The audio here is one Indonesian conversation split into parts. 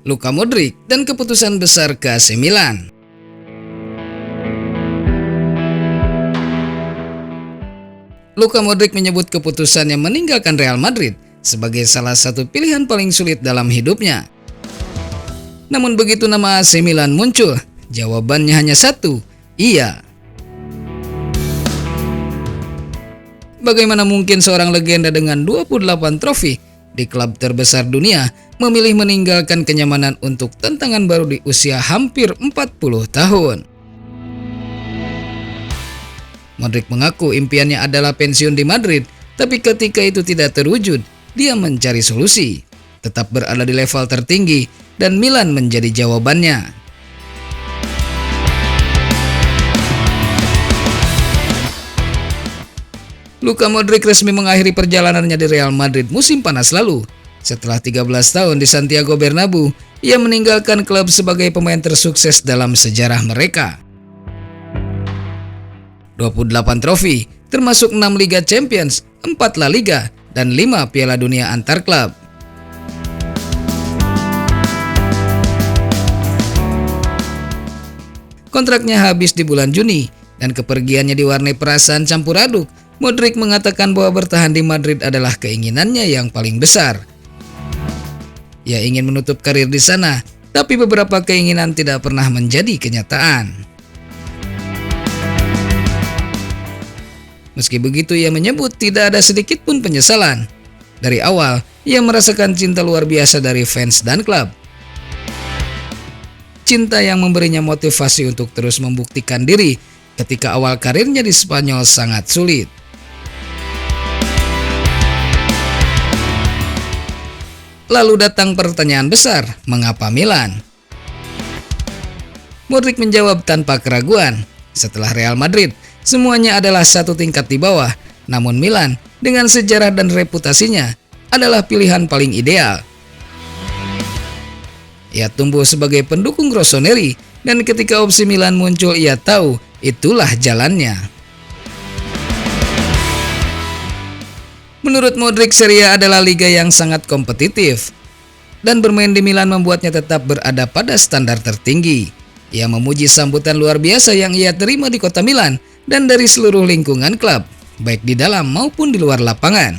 Luka Modric, dan keputusan besar ke AC Milan. Luka Modric menyebut keputusannya meninggalkan Real Madrid sebagai salah satu pilihan paling sulit dalam hidupnya. Namun begitu nama AC Milan muncul, jawabannya hanya satu, iya. Bagaimana mungkin seorang legenda dengan 28 trofi di klub terbesar dunia memilih meninggalkan kenyamanan untuk tantangan baru di usia hampir 40 tahun? Modric mengaku impiannya adalah pensiun di Madrid, tapi ketika itu tidak terwujud, dia mencari solusi, tetap berada di level tertinggi, dan Milan menjadi jawabannya. Luka Modric resmi mengakhiri perjalanannya di Real Madrid musim panas lalu. Setelah 13 tahun di Santiago Bernabeu, ia meninggalkan klub sebagai pemain tersukses dalam sejarah mereka. 28 trofi, termasuk 6 Liga Champions, 4 La Liga, dan 5 Piala Dunia antar klub. Kontraknya habis di bulan Juni, dan kepergiannya diwarnai perasaan campur aduk. Modric mengatakan bahwa bertahan di Madrid adalah keinginannya yang paling besar. Ia ingin menutup karir di sana, tapi beberapa keinginan tidak pernah menjadi kenyataan. Meski begitu, ia menyebut tidak ada sedikit pun penyesalan. Dari awal, ia merasakan cinta luar biasa dari fans dan klub. Cinta yang memberinya motivasi untuk terus membuktikan diri ketika awal karirnya di Spanyol sangat sulit. Lalu datang pertanyaan besar, mengapa Milan? Modric menjawab tanpa keraguan, setelah Real Madrid, semuanya adalah satu tingkat di bawah, namun Milan dengan sejarah dan reputasinya adalah pilihan paling ideal. Ia tumbuh sebagai pendukung Rossoneri, dan ketika opsi Milan muncul ia tahu itulah jalannya. Menurut Modric, Serie A adalah liga yang sangat kompetitif, dan bermain di Milan membuatnya tetap berada pada standar tertinggi. Ia memuji sambutan luar biasa yang ia terima di kota Milan dan dari seluruh lingkungan klub, baik di dalam maupun di luar lapangan.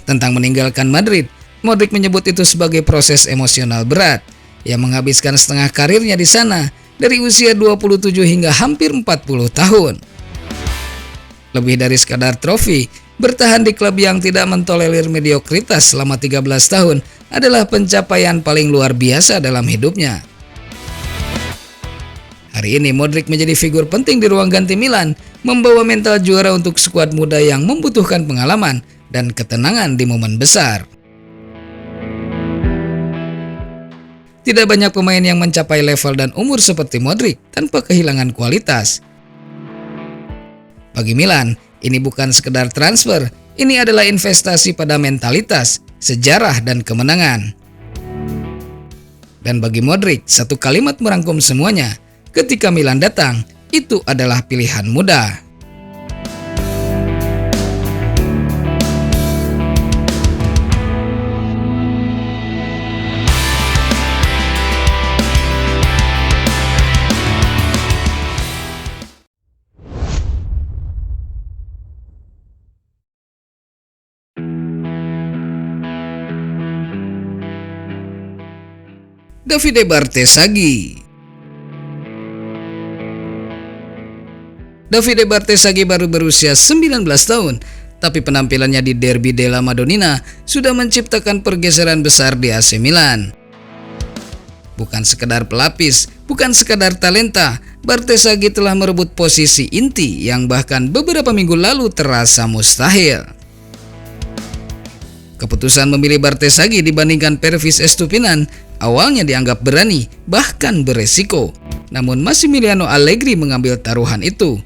Tentang meninggalkan Madrid, Modric menyebut itu sebagai proses emosional berat. Ia menghabiskan setengah karirnya di sana, dari usia 27 hingga hampir 40 tahun. Lebih dari sekadar trofi, bertahan di klub yang tidak mentolerir mediokritas selama 13 tahun adalah pencapaian paling luar biasa dalam hidupnya. Hari ini Modric menjadi figur penting di ruang ganti Milan, membawa mental juara untuk skuad muda yang membutuhkan pengalaman dan ketenangan di momen besar. Tidak banyak pemain yang mencapai level dan umur seperti Modric tanpa kehilangan kualitas. Bagi Milan, ini bukan sekedar transfer, ini adalah investasi pada mentalitas, sejarah, dan kemenangan. Dan bagi Modric, satu kalimat merangkum semuanya, ketika Milan datang, itu adalah pilihan mudah. Davide Bartesaghi. Davide Bartesaghi baru berusia 19 tahun, tapi penampilannya di Derby della Madonnina sudah menciptakan pergeseran besar di AC Milan. Bukan sekedar pelapis, bukan sekedar talenta, Bartesaghi telah merebut posisi inti yang bahkan beberapa minggu lalu terasa mustahil. Keputusan memilih Bartesaghi dibandingkan Pervis Estupinan awalnya dianggap berani, bahkan beresiko. Namun Massimiliano Allegri mengambil taruhan itu.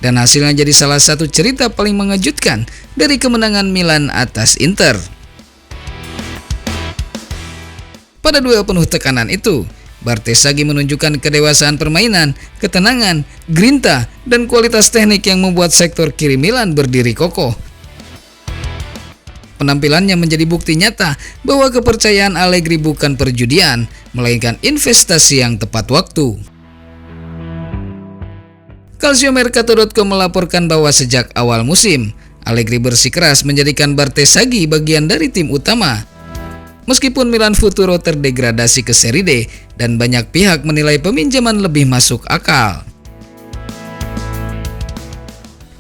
Dan hasilnya jadi salah satu cerita paling mengejutkan dari kemenangan Milan atas Inter. Pada duel penuh tekanan itu, Bartesaghi menunjukkan kedewasaan permainan, ketenangan, grinta, dan kualitas teknik yang membuat sektor kiri Milan berdiri kokoh. penampilannya menjadi bukti nyata bahwa kepercayaan Allegri bukan perjudian, melainkan investasi yang tepat waktu. Calciomercato.com melaporkan bahwa sejak awal musim, Allegri bersikeras menjadikan Bartesaghi bagian dari tim utama. Meskipun Milan Futuro terdegradasi ke Serie D dan banyak pihak menilai peminjaman lebih masuk akal.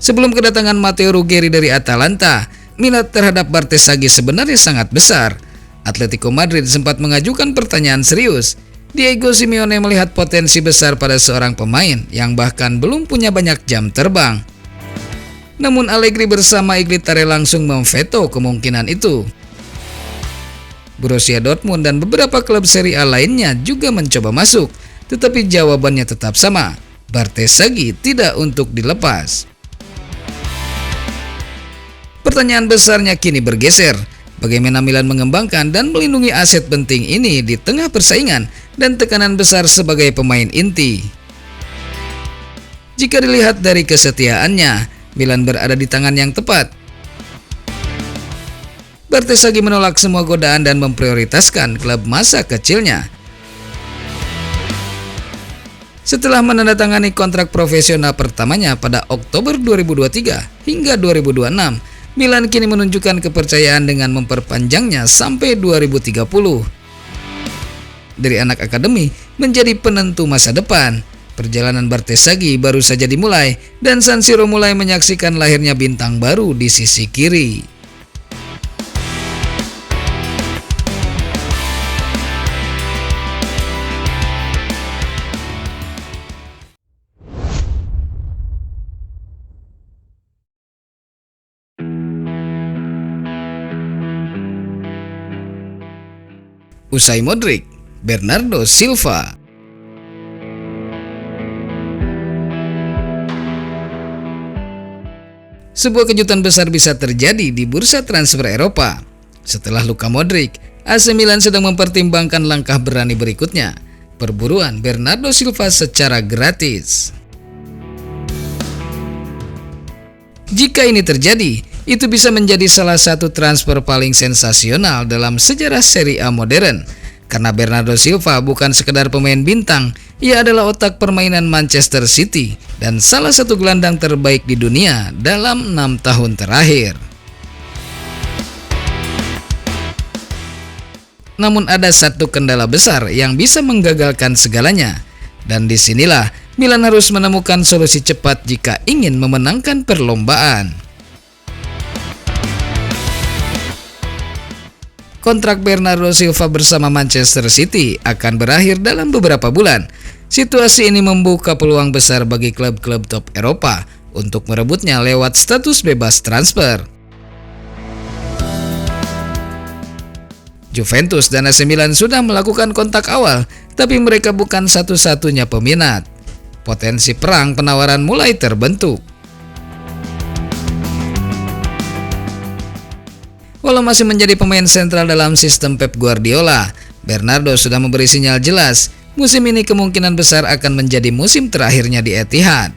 Sebelum kedatangan Matteo Ruggeri dari Atalanta, minat terhadap Bartesaghi sebenarnya sangat besar. Atletico Madrid sempat mengajukan pertanyaan serius. Diego Simeone melihat potensi besar pada seorang pemain yang bahkan belum punya banyak jam terbang. Namun Allegri bersama Iglitare langsung memveto kemungkinan itu. Borussia Dortmund dan beberapa klub Serie A lainnya juga mencoba masuk, tetapi jawabannya tetap sama. Bartesaghi tidak untuk dilepas. Pertanyaan besarnya kini bergeser, bagaimana Milan mengembangkan dan melindungi aset penting ini di tengah persaingan dan tekanan besar sebagai pemain inti. Jika dilihat dari kesetiaannya, Milan berada di tangan yang tepat. Bartesaghi menolak semua godaan dan memprioritaskan klub masa kecilnya. Setelah menandatangani kontrak profesional pertamanya pada Oktober 2023 hingga 2026, Milan kini menunjukkan kepercayaan dengan memperpanjangnya sampai 2030. Dari anak akademi menjadi penentu masa depan, perjalanan Bartesaghi baru saja dimulai dan San Siro mulai menyaksikan lahirnya bintang baru di sisi kiri. Usai Modric, Bernardo Silva. Sebuah kejutan besar bisa terjadi di bursa transfer Eropa. Setelah Luka Modric, AC Milan sedang mempertimbangkan langkah berani berikutnya, perburuan Bernardo Silva secara gratis. Jika ini terjadi, itu bisa menjadi salah satu transfer paling sensasional dalam sejarah Serie A modern. Karena Bernardo Silva bukan sekedar pemain bintang, ia adalah otak permainan Manchester City dan salah satu gelandang terbaik di dunia dalam 6 tahun terakhir. Namun ada satu kendala besar yang bisa menggagalkan segalanya, dan disinilah Milan harus menemukan solusi cepat jika ingin memenangkan perlombaan. Kontrak Bernardo Silva bersama Manchester City akan berakhir dalam beberapa bulan. Situasi ini membuka peluang besar bagi klub-klub top Eropa untuk merebutnya lewat status bebas transfer. Juventus dan AC Milan sudah melakukan kontak awal, tapi mereka bukan satu-satunya peminat. Potensi perang penawaran mulai terbentuk. Walau masih menjadi pemain sentral dalam sistem Pep Guardiola, Bernardo sudah memberi sinyal jelas, musim ini kemungkinan besar akan menjadi musim terakhirnya di Etihad.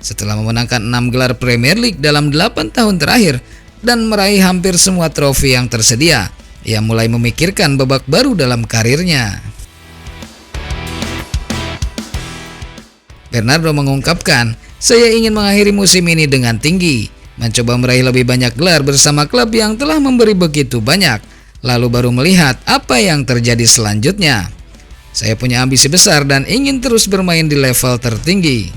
Setelah memenangkan 6 gelar Premier League dalam 8 tahun terakhir dan meraih hampir semua trofi yang tersedia, ia mulai memikirkan babak baru dalam karirnya. Bernardo mengungkapkan, "Saya ingin mengakhiri musim ini dengan tinggi, mencoba meraih lebih banyak gelar bersama klub yang telah memberi begitu banyak, lalu baru melihat apa yang terjadi selanjutnya. Saya punya ambisi besar dan ingin terus bermain di level tertinggi."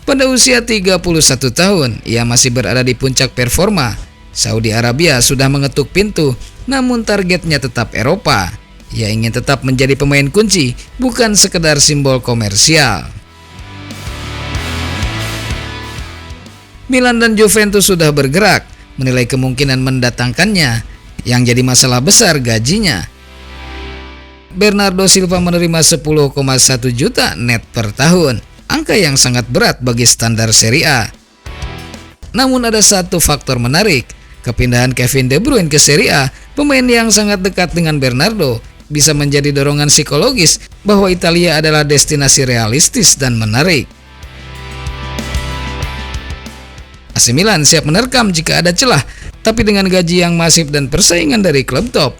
Pada usia 31 tahun, ia masih berada di puncak performa. Saudi Arabia sudah mengetuk pintu, namun targetnya tetap Eropa. Ia ingin tetap menjadi pemain kunci, bukan sekedar simbol komersial. Milan dan Juventus sudah bergerak, menilai kemungkinan mendatangkannya. Yang jadi masalah besar gajinya. Bernardo Silva menerima 10,1 juta net per tahun, angka yang sangat berat bagi standar Serie A. Namun ada satu faktor menarik, kepindahan Kevin De Bruyne ke Serie A, pemain yang sangat dekat dengan Bernardo, bisa menjadi dorongan psikologis bahwa Italia adalah destinasi realistis dan menarik. AC Milan siap menerkam jika ada celah, tapi dengan gaji yang masif dan persaingan dari klub top.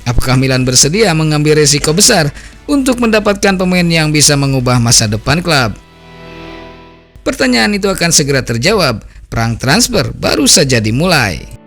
Apakah Milan bersedia mengambil resiko besar untuk mendapatkan pemain yang bisa mengubah masa depan klub? Pertanyaan itu akan segera terjawab. Perang transfer baru saja dimulai.